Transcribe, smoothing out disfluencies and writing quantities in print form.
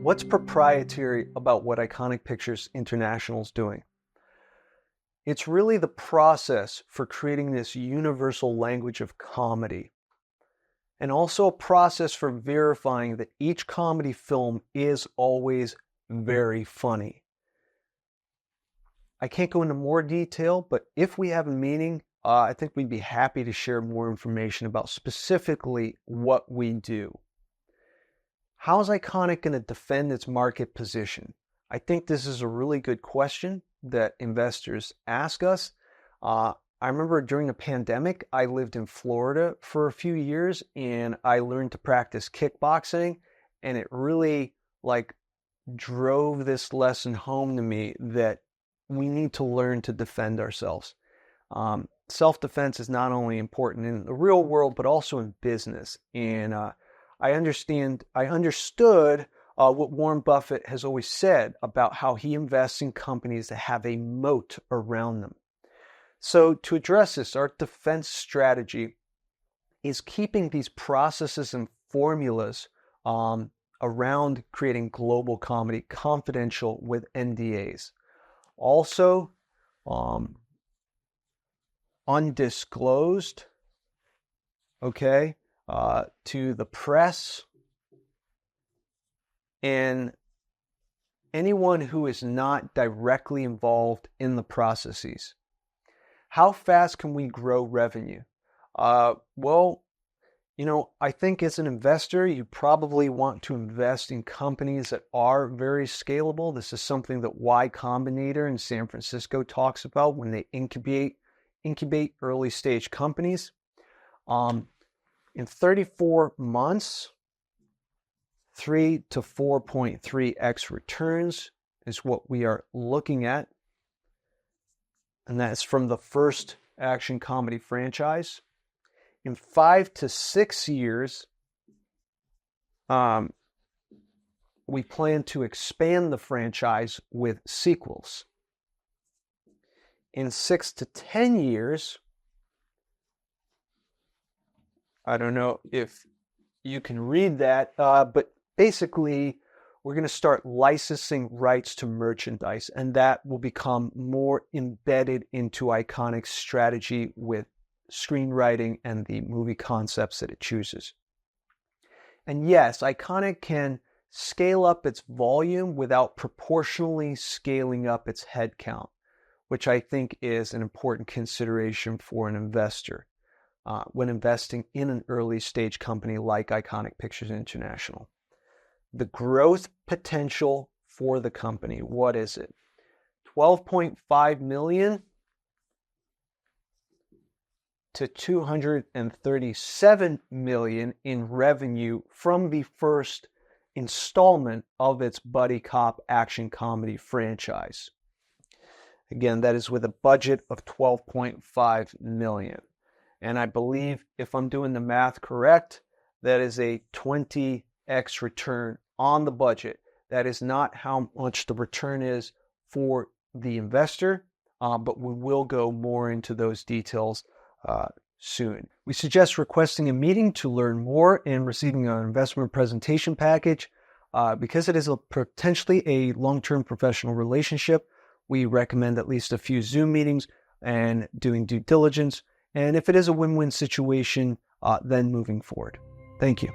What's proprietary about what Iconic Pictures International is doing? It's really the process for creating this universal language of comedy, and also a process for verifying that each comedy film is always very funny. I can't go into more detail, but if we have a meeting, I think we'd be happy to share more information about specifically what we do. How's Iconic going to defend its market position? I think this is a really good question that investors ask us. I remember during the pandemic, I lived in Florida for a few years and I learned to practice kickboxing, and it really drove this lesson home to me that we need to learn to defend ourselves. Self-defense is not only important in the real world, but also in business. And I understood what Warren Buffett has always said about how he invests in companies that have a moat around them. So to address this, our defense strategy is keeping these processes and formulas around creating global comedy confidential with NDAs. Also, undisclosed, to the press and anyone who is not directly involved in the processes. How fast can we grow revenue? I think as an investor, you probably want to invest in companies that are very scalable. This is something that Y Combinator in San Francisco talks about when they incubate early stage companies. In 34 months, 3 to 4.3x returns is what we are looking at. And that's from the first action comedy franchise. In 5 to 6 years, we plan to expand the franchise with sequels. In 6 to 10 years, I don't know if you can read that, but basically, we're going to start licensing rights to merchandise, and that will become more embedded into Iconic's strategy with screenwriting and the movie concepts that it chooses. And yes, Iconic can scale up its volume without proportionally scaling up its headcount, which I think is an important consideration for an investor when investing in an early stage company like Iconic Pictures International. The growth potential for the company, what is it? 12.5 million to 237 million in revenue from the first installment of its buddy cop action comedy franchise. Again, that is with a budget of 12.5 million. And I believe, if I'm doing the math correct, that is a 20x return on the budget. That is not how much the return is for the investor, but we will go more into those details soon. We suggest requesting a meeting to learn more and receiving an investment presentation package. Because it is potentially a long-term professional relationship, we recommend at least a few Zoom meetings and doing due diligence. And if it is a win-win situation, then moving forward. Thank you.